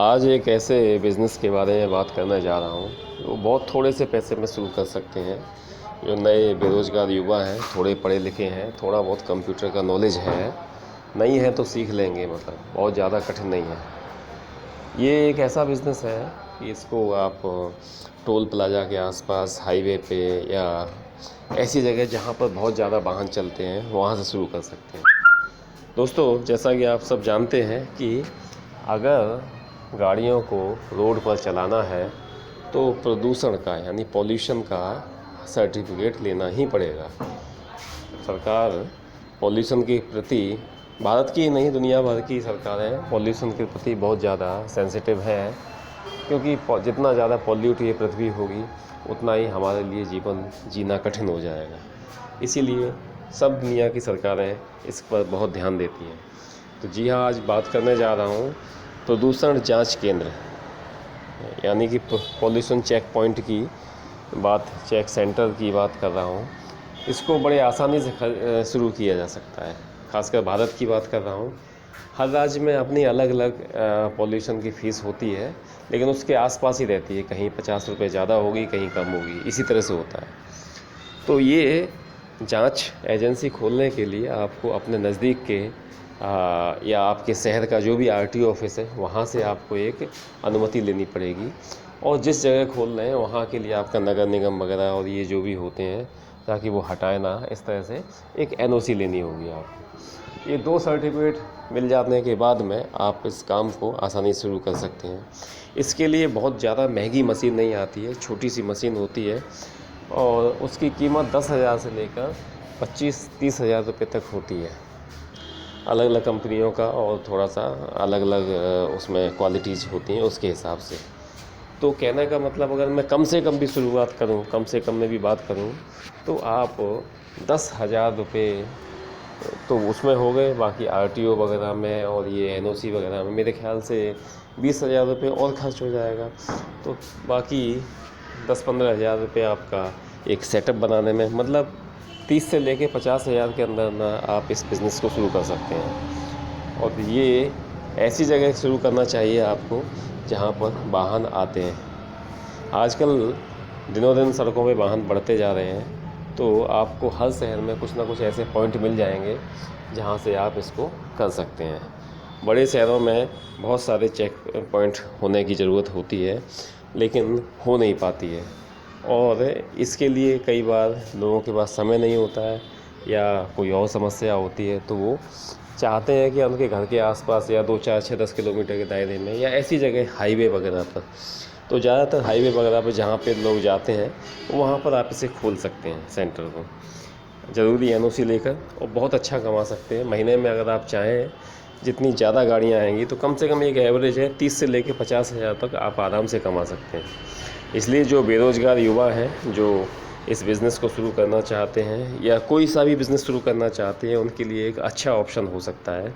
आज एक ऐसे बिज़नेस के बारे में बात करने जा रहा हूँ जो बहुत थोड़े से पैसे में शुरू कर सकते हैं। जो नए बेरोज़गार युवा हैं, थोड़े पढ़े लिखे हैं, थोड़ा बहुत कंप्यूटर का नॉलेज है, नहीं है तो सीख लेंगे, मतलब बहुत ज़्यादा कठिन नहीं है। ये एक ऐसा बिज़नेस है कि इसको आप टोल प्लाज़ा के आसपास, हाईवे पे या ऐसी जगह जहाँ पर बहुत ज़्यादा वाहन चलते हैं वहाँ से शुरू कर सकते हैं। दोस्तों, जैसा कि आप सब जानते हैं कि अगर गाड़ियों को रोड पर चलाना है तो प्रदूषण का यानी पॉल्यूशन का सर्टिफिकेट लेना ही पड़ेगा। सरकार पॉल्यूशन के प्रति, भारत की नहीं दुनिया भर की सरकारें पॉल्यूशन के प्रति बहुत ज़्यादा सेंसिटिव है, क्योंकि जितना ज़्यादा पॉल्यूट ये पृथ्वी होगी उतना ही हमारे लिए जीवन जीना कठिन हो जाएगा। इसीलिए सब दुनिया की सरकारें इस पर बहुत ध्यान देती हैं। तो जी हाँ, आज बात करने जा रहा हूँ प्रदूषण जांच केंद्र यानी कि पॉल्यूशन चेक पॉइंट की बात, चेक सेंटर की बात कर रहा हूँ। इसको बड़े आसानी से शुरू किया जा सकता है। खासकर भारत की बात कर रहा हूँ। हर राज्य में अपनी अलग अलग पॉल्यूशन की फ़ीस होती है, लेकिन उसके आसपास ही रहती है। कहीं 50 रुपये ज़्यादा होगी, कहीं कम होगी, इसी तरह से होता है। तो ये जांच एजेंसी खोलने के लिए आपको अपने नज़दीक के या आपके शहर का जो भी आरटीओ ऑफिस है वहाँ से आपको एक अनुमति लेनी पड़ेगी, और जिस जगह खोल रहे हैं वहाँ के लिए आपका नगर निगम वगैरह और ये जो भी होते हैं, ताकि वो हटाए ना, इस तरह से एक एनओसी लेनी होगी आपको। ये 2 सर्टिफिकेट मिल जाने के बाद में आप इस काम को आसानी से शुरू कर सकते हैं। इसके लिए बहुत ज़्यादा महंगी मशीन नहीं आती है, छोटी सी मशीन होती है और उसकी कीमत 10,000 से लेकर 25-30 हज़ार रुपये तक होती है। अलग अलग कंपनियों का और थोड़ा सा अलग अलग उसमें क्वालिटीज़ होती हैं उसके हिसाब से। तो कहने का मतलब, अगर मैं कम से कम भी शुरुआत करूं, कम से कम में भी बात करूं, तो आप 10,000 रुपये तो उसमें हो गए। बाकी आरटीओ वगैरह में और ये एनओसी वगैरह में मेरे ख्याल से 20,000 रुपये और खर्च हो जाएगा। तो बाकी 10-15 हज़ार रुपये आपका एक सेटअप बनाने में, मतलब 30 से लेके 50,000 के अंदर ना आप इस बिज़नेस को शुरू कर सकते हैं। और ये ऐसी जगह शुरू करना चाहिए आपको जहाँ पर वाहन आते हैं। आजकल दिनों दिन सड़कों पे वाहन बढ़ते जा रहे हैं, तो आपको हर शहर में कुछ ना कुछ ऐसे पॉइंट मिल जाएंगे जहाँ से आप इसको कर सकते हैं। बड़े शहरों में बहुत सारे चेक पॉइंट होने की ज़रूरत होती है, लेकिन हो नहीं पाती है, और इसके लिए कई बार लोगों के पास समय नहीं होता है या कोई और समस्या होती है, तो वो चाहते हैं कि उनके घर के आसपास या 2, 4, 6, 10 किलोमीटर के दायरे में या ऐसी जगह हाईवे वगैरह पर, तो ज़्यादातर हाईवे वगैरह पर जहाँ पे लोग जाते हैं वहाँ पर आप इसे खोल सकते हैं सेंटर को, ज़रूरी एनओसी लेकर, और बहुत अच्छा कमा सकते हैं। महीने में अगर आप चाहें, जितनी ज़्यादा गाड़ियाँ आएंगी तो कम से कम एक एवरेज है 30 से लेकर 50 हज़ार तक आप आराम से कमा सकते हैं। इसलिए जो बेरोज़गार युवा हैं, जो इस बिज़नेस को शुरू करना चाहते हैं या कोई सा भी बिज़नेस शुरू करना चाहते हैं, उनके लिए एक अच्छा ऑप्शन हो सकता है।